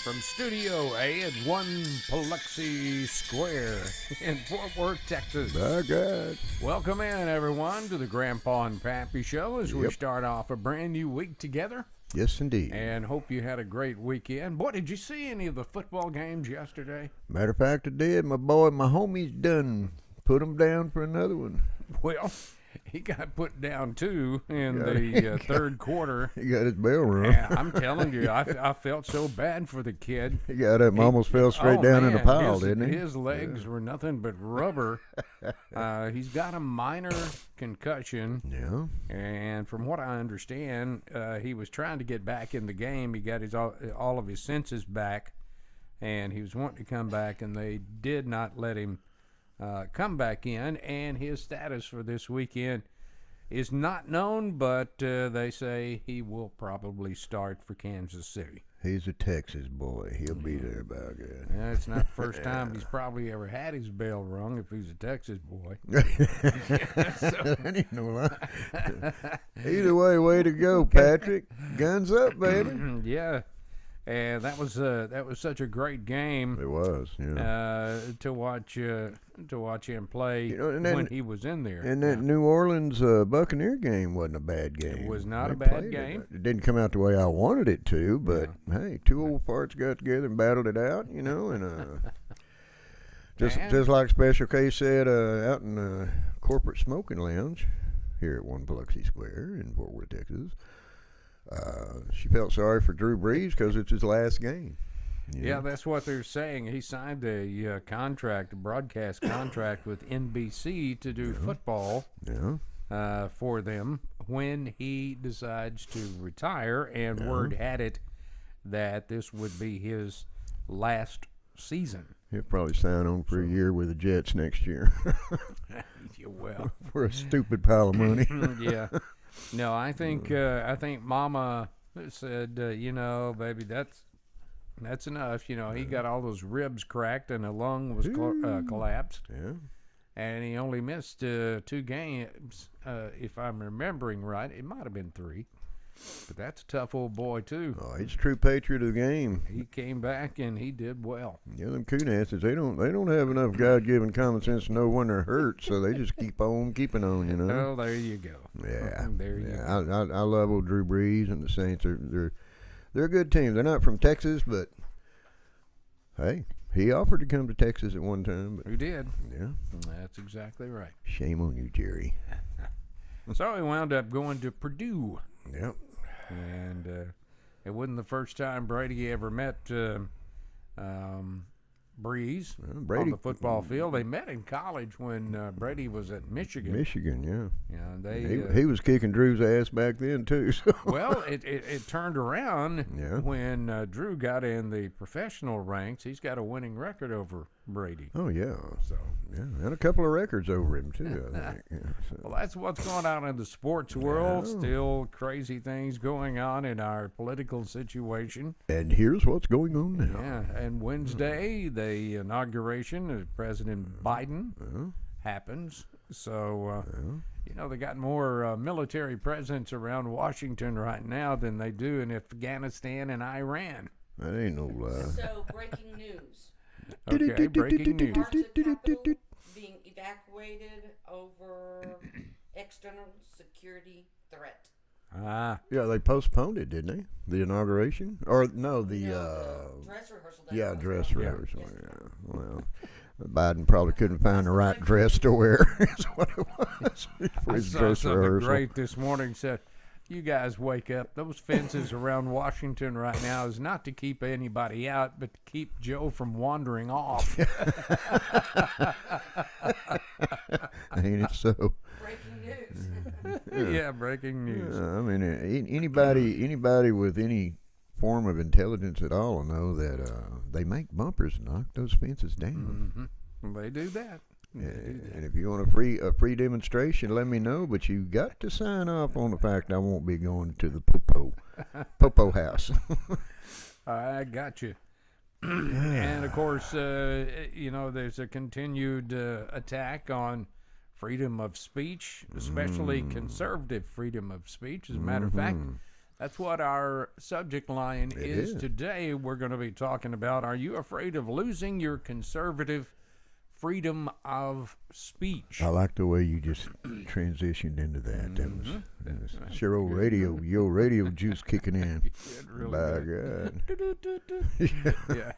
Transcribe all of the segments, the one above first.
from Studio A at 1 Biloxi Square in Fort Worth, Texas. By God. Welcome in, everyone, to the Grandpa and Pappy Show as we Yep. start off a brand new week together. Yes, indeed. And hope you had a great weekend. Boy, did you see any of the football games yesterday? Matter of fact, I did. My homies done put him down for another one. Well, he got put down, too, in Got the third quarter. He got his bell rung. Yeah, I'm telling you, I felt so bad for the kid. He got up and almost fell straight down in the pile, didn't he? His legs were nothing but rubber. He's got a minor concussion. Yeah. And from what I understand, he was trying to get back in the game. He got all of his senses back, and he was wanting to come back, and they did not let him come back in. And his status for this weekend is not known, but they say he will probably start for Kansas City. He's a Texas boy. He'll be there by God. Yeah, it's not the first time he's probably ever had his bell rung if he's a Texas boy. I didn't know that. Either way to go, Patrick. Guns up, baby. Yeah, and that was such a great game. It was, yeah. To watch him play when he was in there. And that New Orleans Buccaneer game wasn't a bad game. It was not a They bad played game. It didn't come out the way I wanted it to, but hey, two old farts got together and battled it out, and just like Special K said out in the corporate smoking lounge here at 1 Biloxi Square in Fort Worth, Texas. She felt sorry for Drew Brees because it's his last game. Yeah, that's what they're saying. He signed a broadcast contract with NBC to do football for them when he decides to retire, and word had it that this would be his last season. He'll probably sign on for a year with the Jets next year. Well, for a stupid pile of money. Yeah. No, I think Mama said, baby, that's enough. He got all those ribs cracked and the lung was collapsed. Yeah. And he only missed 2 games, if I'm remembering right. It might have been 3. But that's a tough old boy, too. Oh, he's a true patriot of the game. He came back and he did well. Yeah, them coonasses, they don't have enough God-given common sense to know when they're hurt, so they just keep on keeping on, Oh, there you go. Yeah. There you go. I love old Drew Brees and the Saints. They're a good team. They're not from Texas, but hey, he offered to come to Texas at one time. But Who did? yeah, That's exactly right. shame on you, Jerry. So he wound up going to Purdue. Yep. And it wasn't the first time Brady ever met Breeze on the football field. They met in college when Brady was at Michigan. Yeah. Yeah, He was kicking Drew's ass back then too. So. Well, it turned around when Drew got in the professional ranks. He's got a winning record over Brady. Oh yeah. So yeah, and a couple of records over him too. I think. Yeah, so. Well, that's what's going on in the sports world. Still crazy things going on in our political situation. And here's what's going on now. Yeah, and Wednesday, the inauguration of President Biden happens. So, they got more military presence around Washington right now than they do in Afghanistan and Iran. That ain't no lie. So, breaking news. Okay, breaking news. Parts of Capitol being evacuated over external security threat. Ah, Yeah, they postponed it, didn't they? The inauguration? Or no, the Dress rehearsal. dress rehearsal. Yeah. Well, Biden probably couldn't find the right dress to wear. Is what it was for I his saw dress something rehearsal. great this morning. Said, you guys wake up. Those fences around Washington right now is not to keep anybody out, but to keep Joe from wandering off. Ain't it so? Breaking news. Yeah, breaking news. I mean, anybody with any form of intelligence at all will know that they make bumpers and knock those fences down. They do that. And if you want a free demonstration, let me know. But you got to sign off on the fact I won't be going to the Popo house. I got you. And of course, there's a continued attack on freedom of speech, especially conservative freedom of speech. As a matter of fact, That's what our subject line is is. today. We're going to be talking about, are you afraid of losing your conservative freedom of speech? I like the way you just transitioned into that. That was sure old radio, your radio juice kicking in. It really By did. God. Yeah.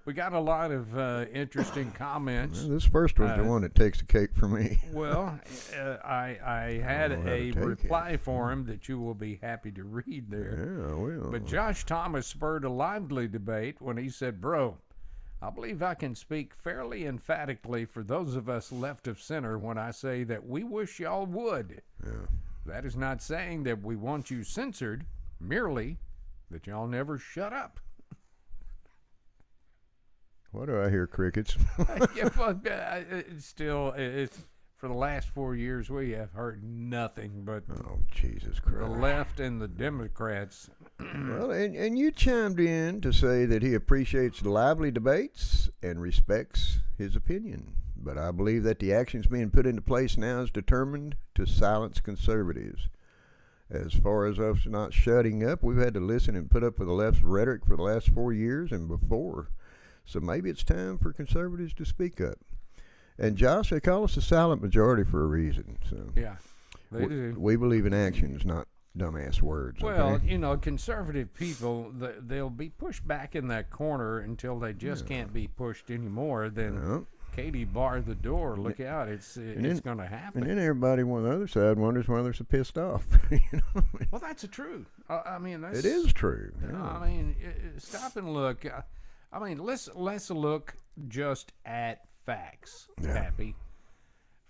We got a lot of interesting comments. Well, this first one's the one that takes the cake for me. Well, I had know how to a take it. reply for him that you will be happy to read there. Yeah, well. But Josh Thomas spurred a lively debate when he said, "Bro, I believe I can speak fairly emphatically for those of us left of center when I say that we wish y'all would. Yeah. That is not saying that we want you censored, merely that y'all never shut up." Why do I hear crickets? Yeah, but it's for the last 4 years we have heard nothing but Oh, Jesus the Christ. left and the Democrats. Well, and you chimed in to say that he appreciates lively debates and respects his opinion. But I believe that the actions being put into place now is determined to silence conservatives. As far as us not shutting up, we've had to listen and put up with the left's rhetoric for the last 4 years and before. So maybe it's time for conservatives to speak up. And Josh, they call us the silent majority for a reason. So Yeah, they do. we believe in actions, not dumbass words. Well, okay? Conservative people, they'll be pushed back in that corner until they just can't be pushed anymore. Then Yeah. Katie barred the door. Look out, it's going to happen. And then everybody on the other side wonders why they're so pissed off. You know? Well, that's the truth. I mean, that's, It is true. Yeah. I mean, stop and look. Let's look just at facts, Yeah. Pappy.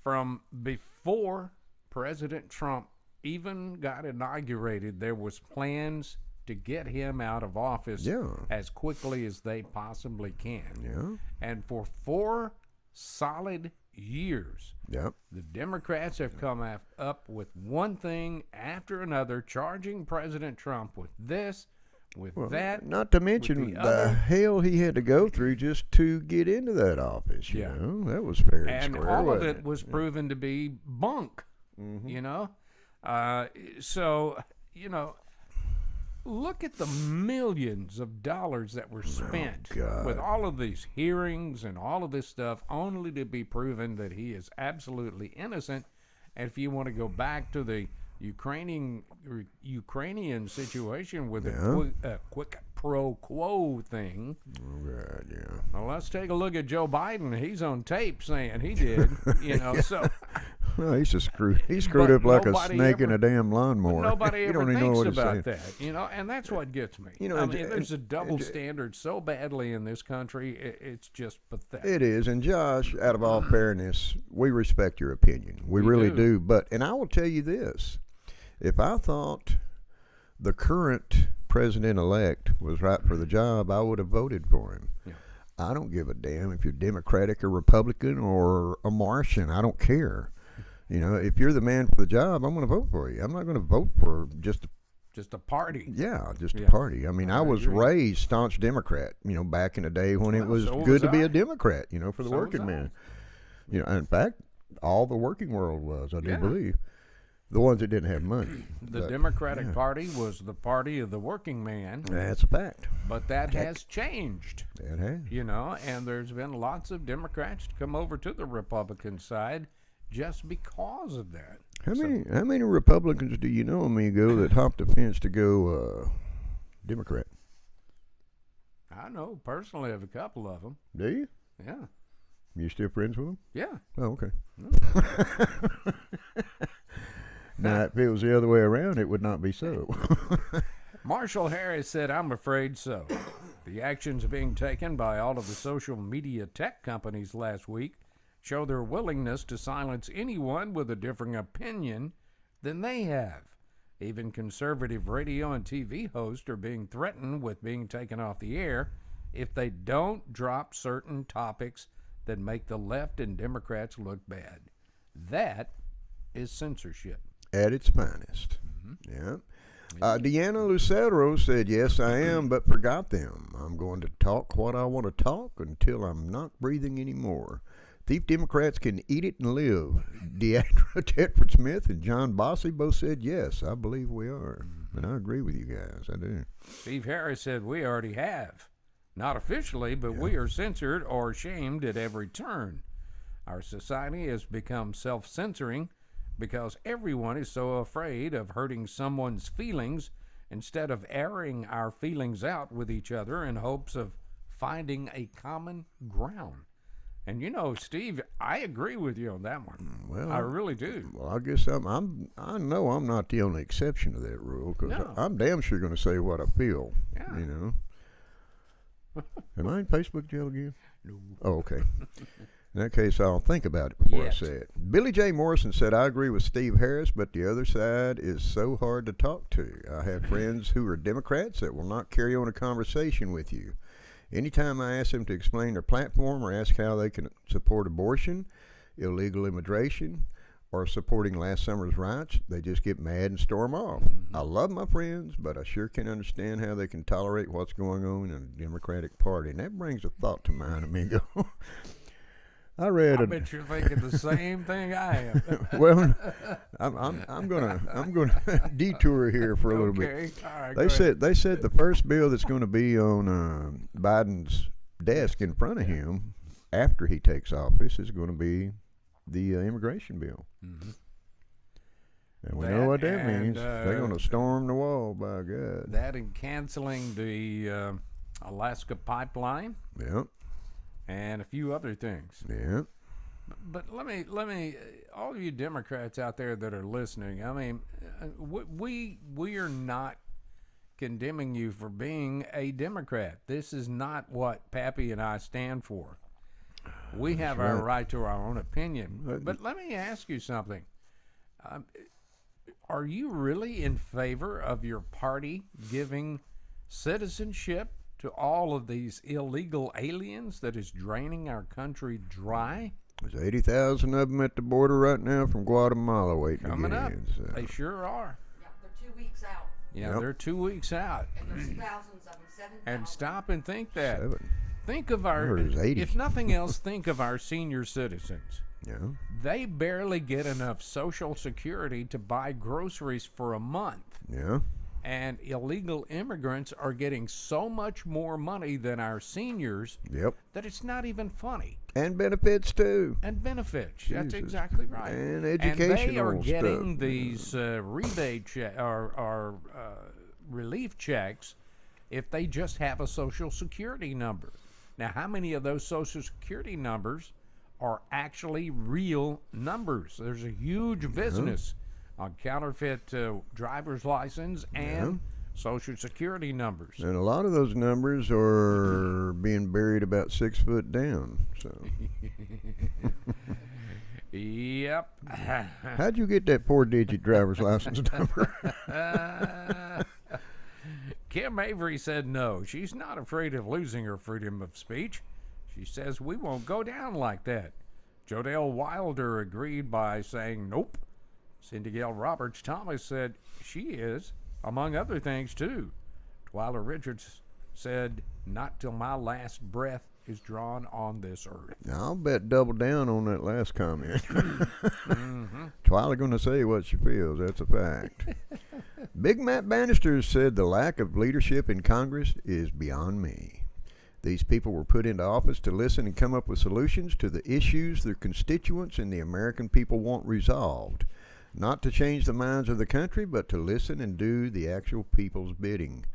From before President Trump even got inaugurated, there was plans to get him out of office Yeah. as quickly as they possibly can. Yeah. And for 4 solid years, Yep. the Democrats have come up with one thing after another, charging President Trump with this, with that. Not to mention the the other. hell he had to go through just to get into that office. You Yeah. know, that was fair and And square. all of wasn't it was proven to be bunk, you know? So, look at the millions of dollars that were spent God. with all of these hearings and all of this stuff, only to be proven that he is absolutely innocent. And if you want to go back to the Ukrainian situation with the quick pro quo thing, Oh God, yeah. well, let's take a look at Joe Biden. He's on tape saying he did, So Well, he screwed But up like a nobody snake in ever- a damn lawnmower. nobody You ever don't even know thinks what he's about saying. that, and that's what gets me. You know, I and- mean, there's a and- double and- standard so badly in this country, it's just pathetic. It is, and Josh, out of all fairness, we respect your opinion. We really do. do. But, and I will tell you this: if I thought the current president-elect was right for the job, I would have voted for him. Yeah. I don't give a damn if you're Democratic or Republican or a Martian. I don't care. You know, if you're the man for the job, I'm going to vote for you. I'm not going to vote for just Just a party. just Yeah. a party. I mean, I I was agree. raised staunch Democrat, back in the day when it Well, was so good was to be I. a Democrat, for the So was working I. man. In fact, all the working world was, I do Yeah. believe. The ones that didn't have money. The But Democratic Party was the party of the working man, that's a fact. but that has changed, That has. and there's been lots of Democrats to come over to the Republican side just because of that. How many Republicans do you know, amigo, that hopped the fence to go Democrat? I know personally of a couple of them. Do you? Yeah. You still friends with them? Yeah. Oh, okay. Now, if it was the other way around, it would not be so. Marshall Harris said, "I'm afraid so." The actions being taken by all of the social media tech companies last week show their willingness to silence anyone with a differing opinion than they have. Even conservative radio and TV hosts are being threatened with being taken off the air if they don't drop certain topics that make the left and Democrats look bad. That is censorship. At its finest. Yeah. Deanna Lucero said, "Yes, I am, but forgot them. I'm going to talk what I want to talk until I'm not breathing anymore. Thief Democrats can eat it and live." Deandra Tedford Smith and John Bossy both said, "Yes, I believe we are." And I agree with you guys. I do. Steve Harris said, "We already have. Not officially, but we are censored or shamed at every turn. Our society has become self-censoring because everyone is so afraid of hurting someone's feelings instead of airing our feelings out with each other in hopes of finding a common ground." And you know, Steve, I agree with you on that one. Well, I really do. Well, I guess I know I'm not the only exception to that rule, because No. I'm damn sure going to say what I feel. Yeah. You know. Am I in Facebook jail again? No. Oh, okay. In that case, I'll think about it before I Yet. say it. Billy J. Morrison said, "I agree with Steve Harris, but the other side is so hard to talk to. I have friends who are Democrats that will not carry on a conversation with you. Anytime I ask them to explain their platform or ask how they can support abortion, illegal immigration, or supporting last summer's riots, they just get mad and storm off. I love my friends, but I sure can understand how they can tolerate what's going on in the Democratic Party." And that brings a thought to mind, amigo. I read I a bet you're thinking the same thing I am. well, I'm gonna detour here for a little bit. Okay. All right. They said the first bill that's going to be on Biden's desk in front of him after he takes office is going to be the immigration bill. Mhm. And we That know what that and, means. They're going to storm the wall, by God. that and canceling the Alaska pipeline Yeah, and a few other things. yeah. But let me, all of you Democrats out there that are listening, I mean, we are not condemning you for being a Democrat. This is not what Pappy and I stand for. We have our right to our own opinion. But let me ask you something. Are you really in favor of your party giving citizenship to all of these illegal aliens that is draining our country dry? There's 80,000 of them at the border right now from Guatemala waiting Coming to get up. in. So. They sure are. Yeah, they're 2 weeks out, Yeah, Yep. they're 2 weeks out. and there's thousands of them, 7,000. And stop and think that. 7. Think of our, heard it was 80. if nothing else, think of our senior citizens. Yeah. They barely get enough Social Security to buy groceries for a month. Yeah. And illegal immigrants are getting so much more money than our seniors Yep. that it's not even funny. And benefits too. And benefits. That's Jesus. exactly right. And And they are educational getting stuff. these rebate or relief checks if they just have a Social Security number. Now, how many of those Social Security numbers are actually real numbers? There's a huge business on counterfeit driver's license and Social Security numbers. And a lot of those numbers are being buried about 6 foot down. So, Yep. how'd you get that 4-digit driver's license number? Kim Avery said no. She's not afraid of losing her freedom of speech. She says we won't go down like that. Jodelle Wilder agreed by saying nope. Cindy Gail Roberts Thomas said she is, among other things too. Twyla Richards said not till my last breath is drawn on this earth. Now, I'll bet double down on that last comment. Twyla going to say what she feels. That's a fact. Big Matt Bannister said the lack of leadership in Congress is beyond me. These people were put into office to listen and come up with solutions to the issues their constituents and the American people want resolved. Not to change the minds of the country, but to listen and do the actual people's bidding.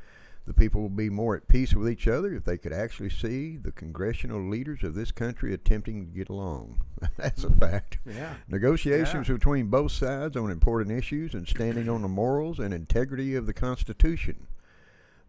The people will be more at peace with each other if they could actually see the congressional leaders of this country attempting to get along. That's a fact. Yeah. Negotiations between both sides on important issues and standing on the morals and integrity of the Constitution.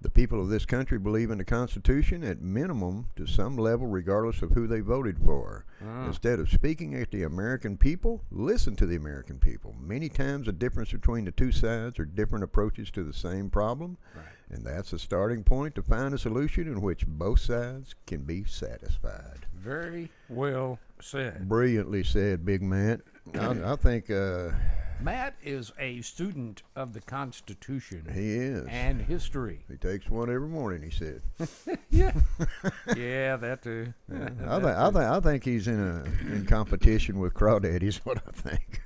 The people of this country believe in the Constitution at minimum to some level regardless of who they voted for. Instead of speaking at the American people, listen to the American people. Many times the difference between the two sides are different approaches to the same problem. Right. And that's a starting point to find a solution in which both sides can be satisfied. Very well said. Brilliantly said, Big Matt. I think Matt is a student of the Constitution he is. and history. He takes one every morning, he said. Yeah. Yeah, that too. I think he's in competition with Crawdaddy is what I think.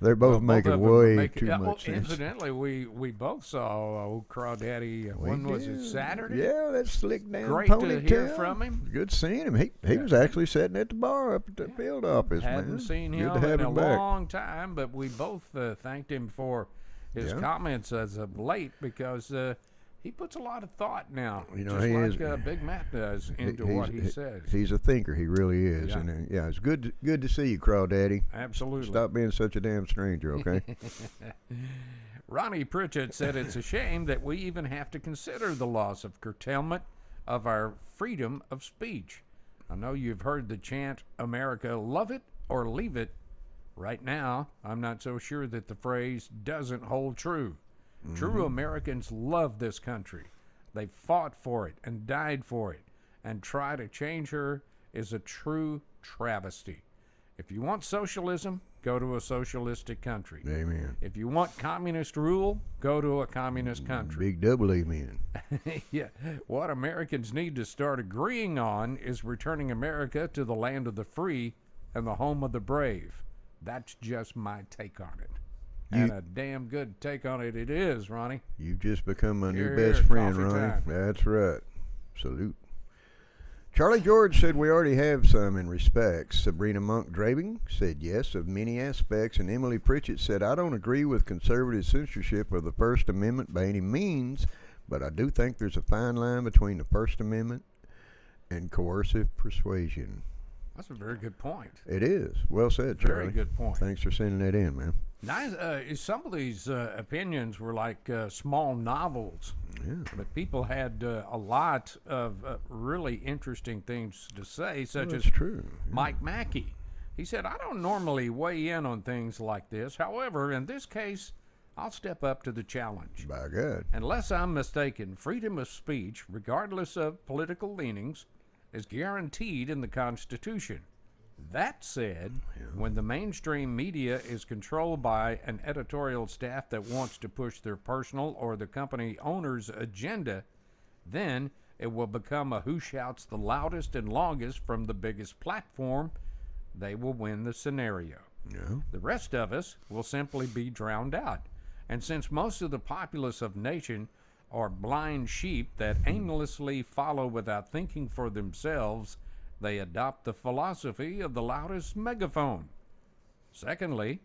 They're both making of them are way making- too yeah, much sense. Incidentally, we both saw old Crawdaddy. When was it? did. Saturday. Yeah, that slick down Great ponytail. to hear from him. Good seeing him. He was actually sitting at the bar up at the field office, man. Hadn't seen Good him to have in a him back. long time, but we both thanked him for his Yeah. comments as of late because he puts a lot of thought now, You know, just he like is- Big Matt does into He's- what he says. He's a thinker. He really is. Yeah. And yeah, it's good to see you, Crawdaddy. Absolutely. Stop being such a damn stranger, okay? Ronnie Pritchett said it's a shame that we even have to consider the loss of curtailment of our freedom of speech. I know you've heard the chant, America, love it or leave it. Right now, I'm not so sure that the phrase doesn't hold true. True Americans love this country. They fought for it and died for it. And try to change her is a true travesty. If you want socialism, go to a socialistic country. Amen. If you want communist rule, go to a communist country. Big double amen. Yeah. What Americans need to start agreeing on is returning America to the land of the free and the home of the brave. That's just my take on it. And a damn good take on it is, Ronnie. You've just become my new Here, best friend, coffee Ronnie. time. That's right. Salute. Charlie George said we already have some in respects. Sabrina Monk Drabing said yes of many aspects. And Emily Pritchett said, I don't agree with conservative censorship of the First Amendment by any means, but I do think there's a fine line between the First Amendment and coercive persuasion. That's a very good point. It is. Well said, Charlie. Very good point. Thanks for sending that in, man. Nice, some of these opinions were like small novels, Yeah. but people had a lot of really interesting things to say, such Well, as that's true. Mike Mackey. He said, I don't normally weigh in on things like this. However, in this case, I'll step up to the challenge. By God. Unless I'm mistaken, freedom of speech, regardless of political leanings, is guaranteed in the Constitution. That said, when the mainstream media is controlled by an editorial staff that wants to push their personal or the company owner's agenda, then it will become a who shouts the loudest and longest from the biggest platform. They will win the scenario. Yeah. The rest of us will simply be drowned out. And since most of the populace of nation are blind sheep that aimlessly follow without thinking for themselves, they adopt the philosophy of the loudest megaphone. Secondly,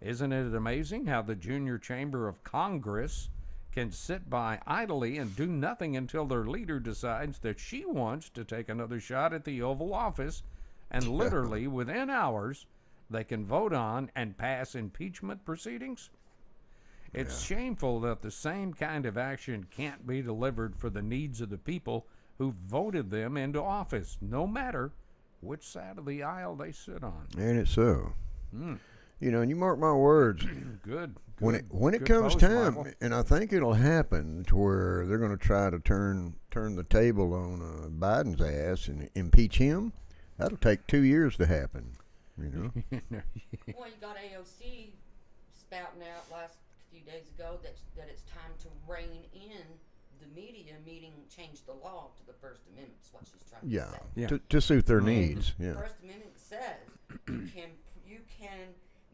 isn't it amazing how the junior chamber of Congress can sit by idly and do nothing until their leader decides that she wants to take another shot at the Oval Office, and literally within hours they can vote on and pass impeachment proceedings? It's shameful that the same kind of action can't be delivered for the needs of the people who voted them into office, no matter which side of the aisle they sit on. And it's so. You know, and you mark my words, Good. when it good comes post, time, Michael. and I think it'll happen to where they're going to try to turn the table on Biden's ass and impeach him, that'll take 2 years to happen. You know, Well, you got AOC spouting out last few days ago that it's time to rein in the media, meaning change the law to the First Amendment. Is what she's trying yeah, to say. Yeah. to suit their needs. The Yeah, First Amendment says you can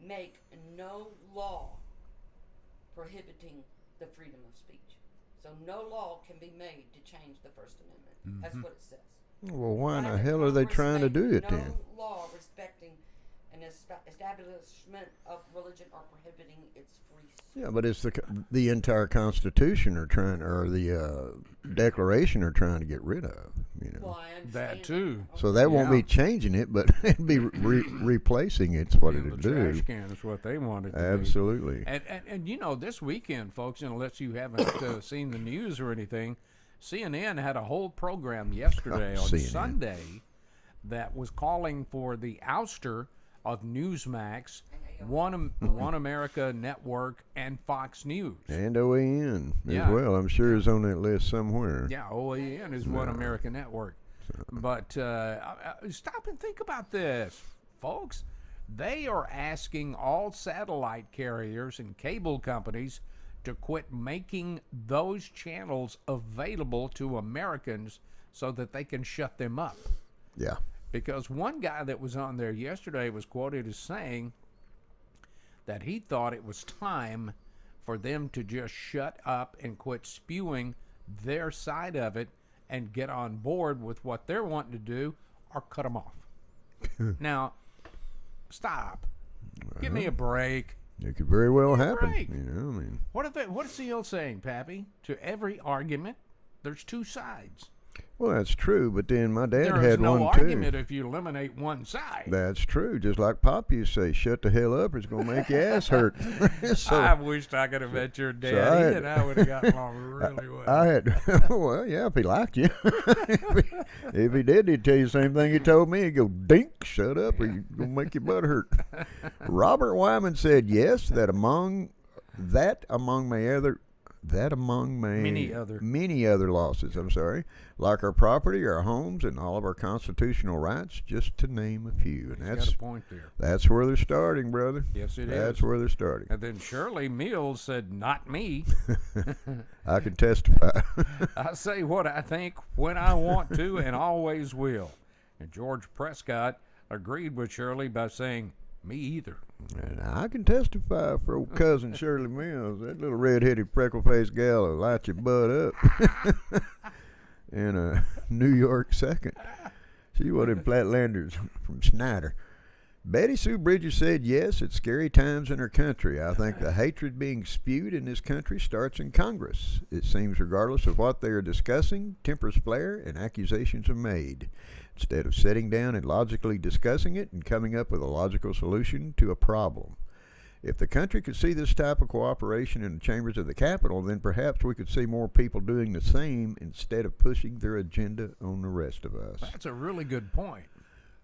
make no law prohibiting the freedom of speech. So no law can be made to change the First Amendment. That's what it says. well, why in the Private hell are they Congress trying to make do it no then? law respecting an establishment of religion or prohibiting its free speech. Yeah, but it's the entire Constitution or the Declaration are trying to get rid of. You know, Well, I understand That too. so that won't Yeah. be changing it, but it'd be replacing it. It's what In it'd the do. trash can is what they wanted to be. Absolutely. And you know, this weekend, folks, unless you haven't seen the news or anything, CNN had a whole program yesterday on CNN. Sunday that was calling for the ouster of Newsmax, One America Network, and Fox News. And OAN Yeah. as well. I'm sure is on that list somewhere. Yeah, OAN is One America Network. But stop and think about this, folks. They are asking all satellite carriers and cable companies to quit making those channels available to Americans so that they can shut them up. Yeah. Because one guy that was on there yesterday was quoted as saying that he thought it was time for them to just shut up and quit spewing their side of it and get on board with what they're wanting to do, or cut them off. Now, stop. Give me a break. It could very well happen. break. You know, I mean, What's the old saying, Pappy? To every argument, there's two sides. well, that's true. But then my dad There is had no one argument too. if you eliminate one side. That's true. Just like Pop used to say, "Shut the hell up, or it's gonna make your ass hurt." So I wished I could have met your dad. I He had- and I would have gotten along really well. I had, well, yeah, if he liked you. if he did, he'd tell you the same thing he told me. He'd go, "Dink, shut up, or you're gonna make your butt hurt." Robert Wyman said yes. Among many other losses. I'm sorry, like our property, our homes, and all of our constitutional rights, just to name a few. And He's got a point there. that's where they're starting, brother. Yes, it is. That's where they're starting. And then Shirley Mills said, "Not me. I can testify. I say what I think when I want to and always will." And George Prescott agreed with Shirley by saying, "Me either." And I can testify for old cousin Shirley Mills. That little red-headed, freckle-faced gal will light your butt up. In a New York second. She was in Flatlanders from Snyder. Betty Sue Bridges said, yes, it's scary times in her country. I think the hatred being spewed in this country starts in Congress. It seems regardless of what they are discussing, tempers flare and accusations are made. Instead of sitting down and logically discussing it and coming up with a logical solution to a problem. If the country could see this type of cooperation in the chambers of the Capitol, then perhaps we could see more people doing the same instead of pushing their agenda on the rest of us. That's a really good point.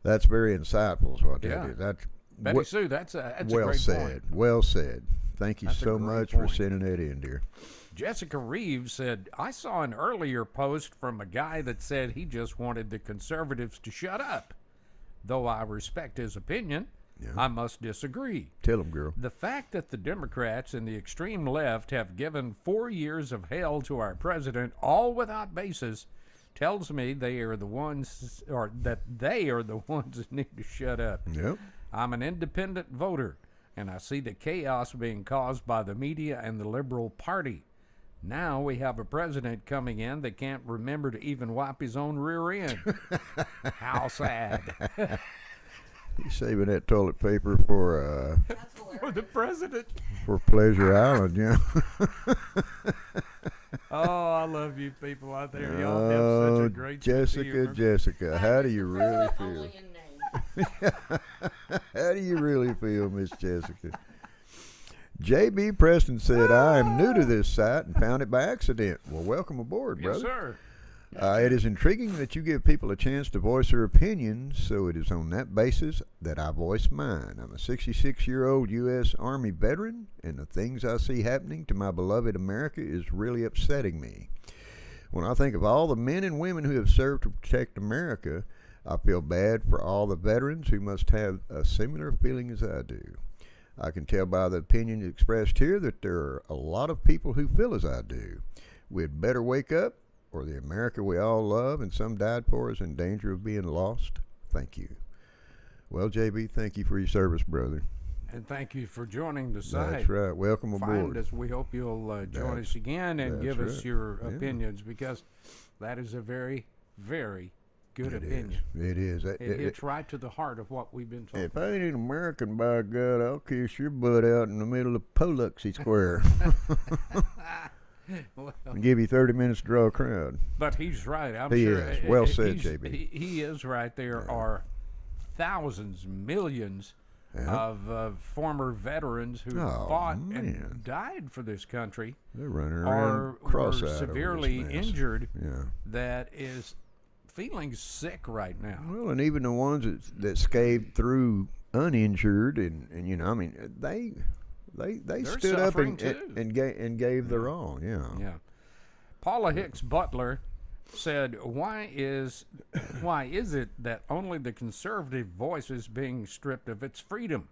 That's very insightful, is what Yeah. that is. That's Betty Sue, that's a well great said. point. Well said. Thank you That's a so great much for point. sending that in, dear. Jessica Reeves said, "I saw an earlier post from a guy that said he just wanted the conservatives to shut up. Though I respect his opinion, Yeah. I must disagree. Tell them, girl. The fact that the Democrats and the extreme left have given 4 years of hell to our president, all without basis, tells me they are the ones, or that they are the ones that need to shut up. Yep. I'm an independent voter, and I see the chaos being caused by the media and the Liberal Party. Now we have a president coming in that can't remember to even wipe his own rear end. How sad." He's saving that toilet paper for That's hilarious. For the president. for Pleasure Island, yeah. Oh, I love you people out there. Y'all have such a great sense of humor. Jessica, how do you really feel? Only in name. How do you really feel, Miss Jessica? J.B. Preston said, I am new to this site and found it by accident. Well, welcome aboard, Yes, brother. sir. It is intriguing that you give people a chance to voice their opinions, so it is on that basis that I voice mine. I'm a 66-year-old U.S. Army veteran, and the things I see happening to my beloved America is really upsetting me. When I think of all the men and women who have served to protect America, I feel bad for all the veterans who must have a similar feeling as I do. I can tell by the opinions expressed here that there are a lot of people who feel as I do. We'd better wake up, or the America we all love and some died for is in danger of being lost. Thank you. Well, JB, thank you for your service, brother. And thank you for joining the site. That's right. Welcome Find aboard. us. We hope you'll join us again and that's give us right. your Yeah. opinions, because that is a very, very good It opinion. is. It is. It hits right to the heart of what we've been talking If I ain't an American, by God, I'll kiss your butt out in the middle of Paluxy Square Well, and give you 30 minutes to draw a crowd. but he's right. I'm He sure. is. Well said, he's- JB. He is right. There are thousands, millions Yeah. of former veterans who Oh, fought man. and died for this country, They're running or around were cross-eyed over this severely mess. injured, Yeah. that is feeling sick right now. Well, and even the ones that scathed through uninjured, and you know, I mean, they They're stood up suffering and too. and gave their all. Yeah. Yeah. Paula Hicks Butler said, why is it that only the conservative voice is being stripped of its freedom?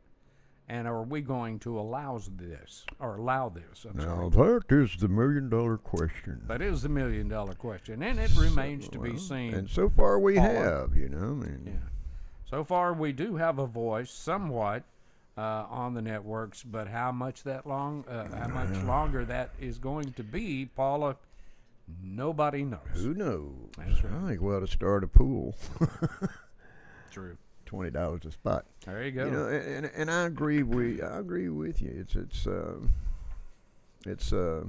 And are we going to allow this? I'm Now sorry. that is the $1 million question. That is the $1 million question, and it remains to be Well, seen. And so far we Paula. have, you know, I mean, Yeah. So far, we do have a voice, somewhat, on the networks, but how much longer that is going to be, Paula, nobody knows. Who knows? That's right. I think we ought to start a pool. True. $20 a spot. There you go. You know, and I agree with you. It's a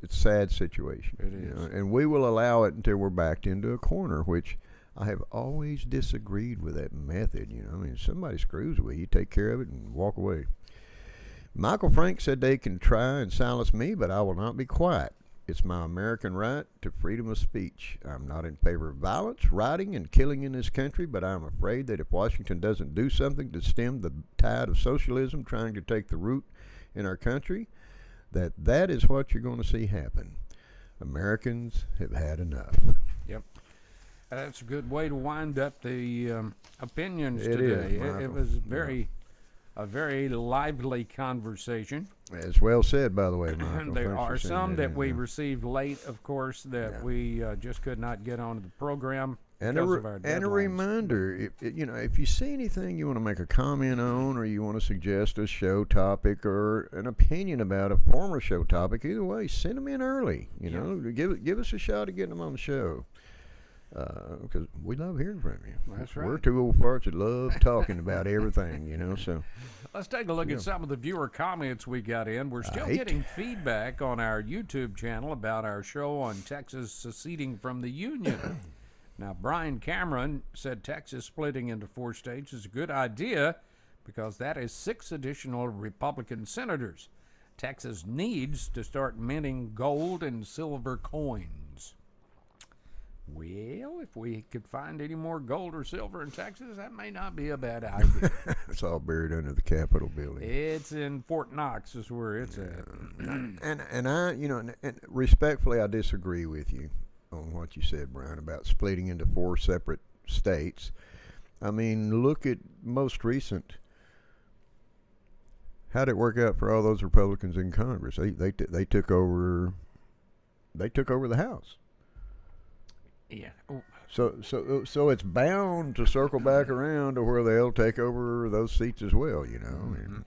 sad situation. It you is. know, and we will allow it until we're backed into a corner, which I have always disagreed with that method. You know, I mean, somebody screws with you, take care of it, and walk away. Michael Frank said they can try and silence me, but I will not be quiet. It's my American right to freedom of speech. I'm not in favor of violence, rioting, and killing in this country, but I'm afraid that if Washington doesn't do something to stem the tide of socialism trying to take the root in our country, that is what you're going to see happen. Americans have had enough. Yep. That's a good way to wind up the opinions It today. is, It was a very lively conversation. It's well said, by the way, Michael. There Thanks are for saying some that we yeah. received late, of course, that we just could not get onto the program And because of our and a deadlines. reminder, if you see anything you want to make a comment on, or you want to suggest a show topic or an opinion about a former show topic, either way, send them in early. You know, give us a shot at getting them on the show. Because we love hearing from you. That's right. We're two old farts that love talking about everything, you know. So Let's take a look at some of the viewer comments we got in. We're still Right. getting feedback on our YouTube channel about our show on Texas seceding from the Union. Now, Brian Cameron said Texas splitting into 4 states is a good idea because that is 6 additional Republican senators. Texas needs to start minting gold and silver coins. Well, if we could find any more gold or silver in Texas, that may not be a bad idea. it's all buried under the Capitol building. It's in Fort Knox is where it's at. And I, and respectfully, I disagree with you on what you said, Brian, about splitting into 4 separate states. I mean, look at most recent. How did it work out for all those Republicans in Congress? They took over. They took over the House. Yeah. Oh, So it's bound to circle back around to where they'll take over those seats as well. You know, Mm-hmm.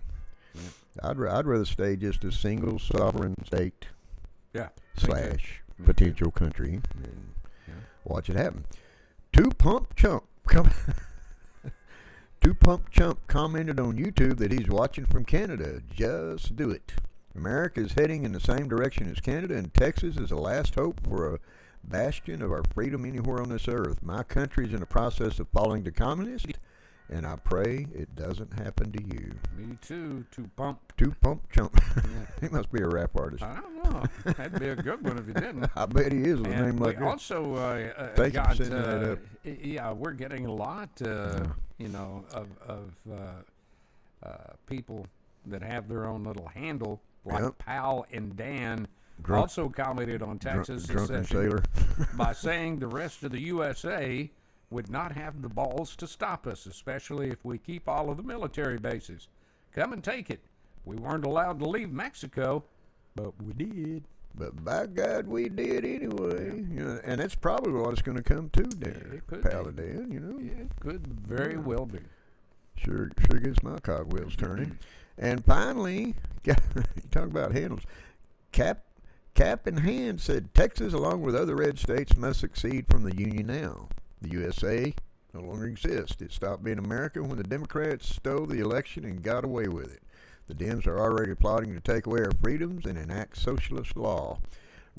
I'd rather stay just a single sovereign state yeah. / potential country and watch it happen. Two Pump Chump commented on YouTube that he's watching from Canada. Just do it. America is heading in the same direction as Canada, and Texas is the last hope for a bastion of our freedom anywhere on this earth. My country is in the process of falling to communist, and I pray it doesn't happen to you. Me too, to pump. Two Pump Chump. Yeah. He must be a rap artist. I don't know. That'd be a good one if you didn't. I bet he is with a And name we like that. also Thank you for got, setting that up. yeah, we're getting a lot, of people that have their own little handle, like Yep. Pal and Dan. Drunk- Also commented on Texas Drunken secession sailor. by saying the rest of the USA would not have the balls to stop us, especially if we keep all of the military bases. Come and take it. We weren't allowed to leave Mexico, but we did. But by God, we did anyway. You know, and that's probably what it's going to come to there, it could be. Paladin. You know, It could very well be. sure gets my cogwheels turning. And finally, you talk about handles. Cap in hand said Texas, along with other red states, must secede from the Union now. The USA no longer exists. It stopped being America when the Democrats stole the election and got away with it. The Dems are already plotting to take away our freedoms and enact socialist law.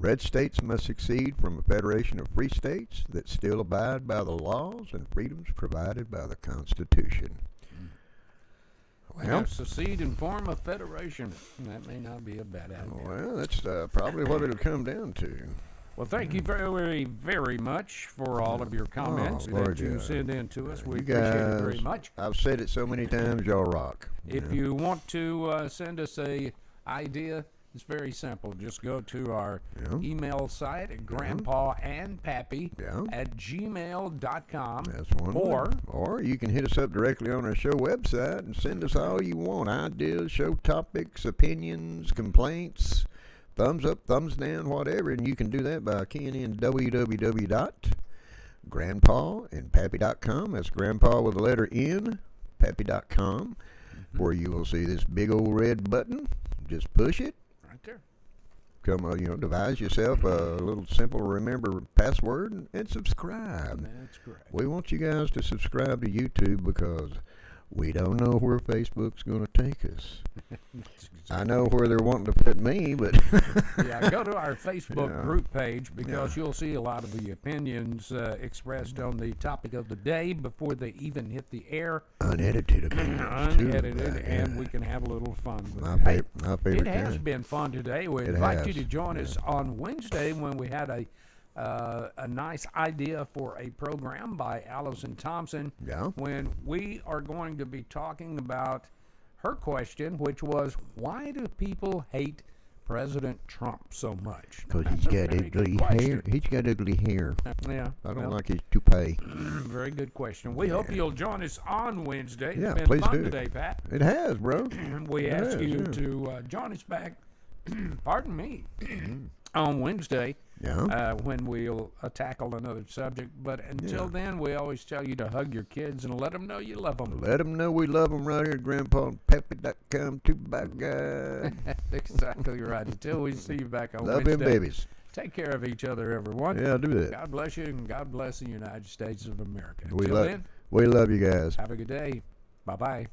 Red states must secede from a federation of free states that still abide by the laws and freedoms provided by the Constitution. Well, Secede and form a federation. That may not be a bad idea. well, that's probably what it'll come down to. Well, thank you very, very much for all of your comments Lord, that you yeah. send in to us. We You appreciate it guys, very much. I've said it so many times, y'all rock. If you want to send us a idea, it's very simple. Just go to our email site at grandpaandpappy Yeah. at gmail.com. That's one Or way. Or you can hit us up directly on our show website and send us all you want. Ideas, show topics, opinions, complaints, thumbs up, thumbs down, whatever. And you can do that by keying in www.grandpaandpappy.com. That's grandpa with the letter N, pappy.com. where you will see this big old red button. Just push it. Right there. Devise yourself a little simple remember password and subscribe. That's correct. We want you guys to subscribe to YouTube because we don't know where Facebook's going to take us. I know where they're wanting to put me, but Yeah, go to our Facebook Yeah. group page because you'll see a lot of the opinions expressed on the topic of the day before they even hit the air, unedited opinions too. unedited, Yeah. and we can have a little fun with My it. Hey, favorite it has kind. been fun today. We It invite you has, to join us on Wednesday when we had a nice idea for a program by Allison Thompson. Yeah. When we are going to be talking about her question, which was, why do people hate President Trump so much? Because That's he's a got very good ugly question. hair. He's got ugly hair. Yeah, I don't well, like his toupee. very good question. We hope you'll join us on Wednesday. Yeah, It's been please fun do. today, Pat. It has, bro. We It ask has, you yeah. to join us back, pardon me, on Wednesday Yeah. when we'll tackle another subject. But until then, we always tell you to hug your kids and let them know you love them. Let them know we love them right here at grandpaandpeppy.com. Too by God. Exactly right. Until we see you back on Love Wednesday. them babies. Take care of each other, everyone. Yeah, do that. God bless you, and God bless the United States of America. We Until love then, we love you guys. have a good day. Bye-bye.